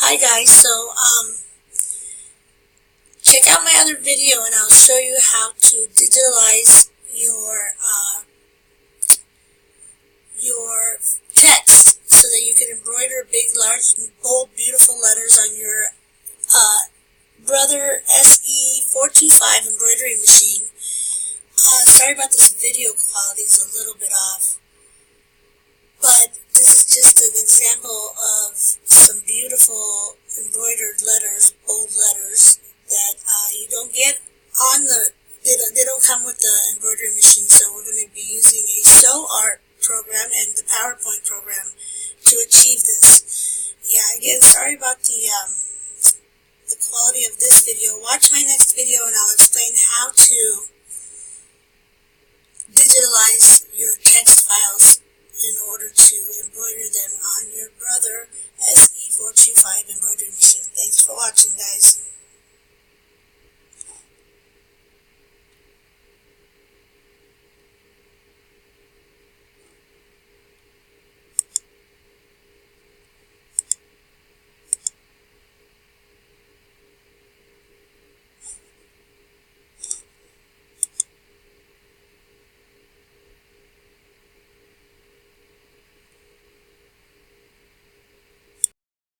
Hi guys, check out my other video and I'll show you how to digitalize your text so that you can embroider big, large, bold, beautiful letters on your Brother SE425 embroidery machine. Sorry about this video quality, it's a little bit off. But this is just an example of some beautiful embroidered letters, bold letters, that you don't get on they don't come with the embroidery machine, so we're going to be using a Show Art program and the PowerPoint program to achieve this. Yeah, again, sorry about the quality of this video. Watch my next video and I'll explain how to digitalize your text files in order to embroider them on your Brother SE425 embroidery machine. Thanks for watching, guys.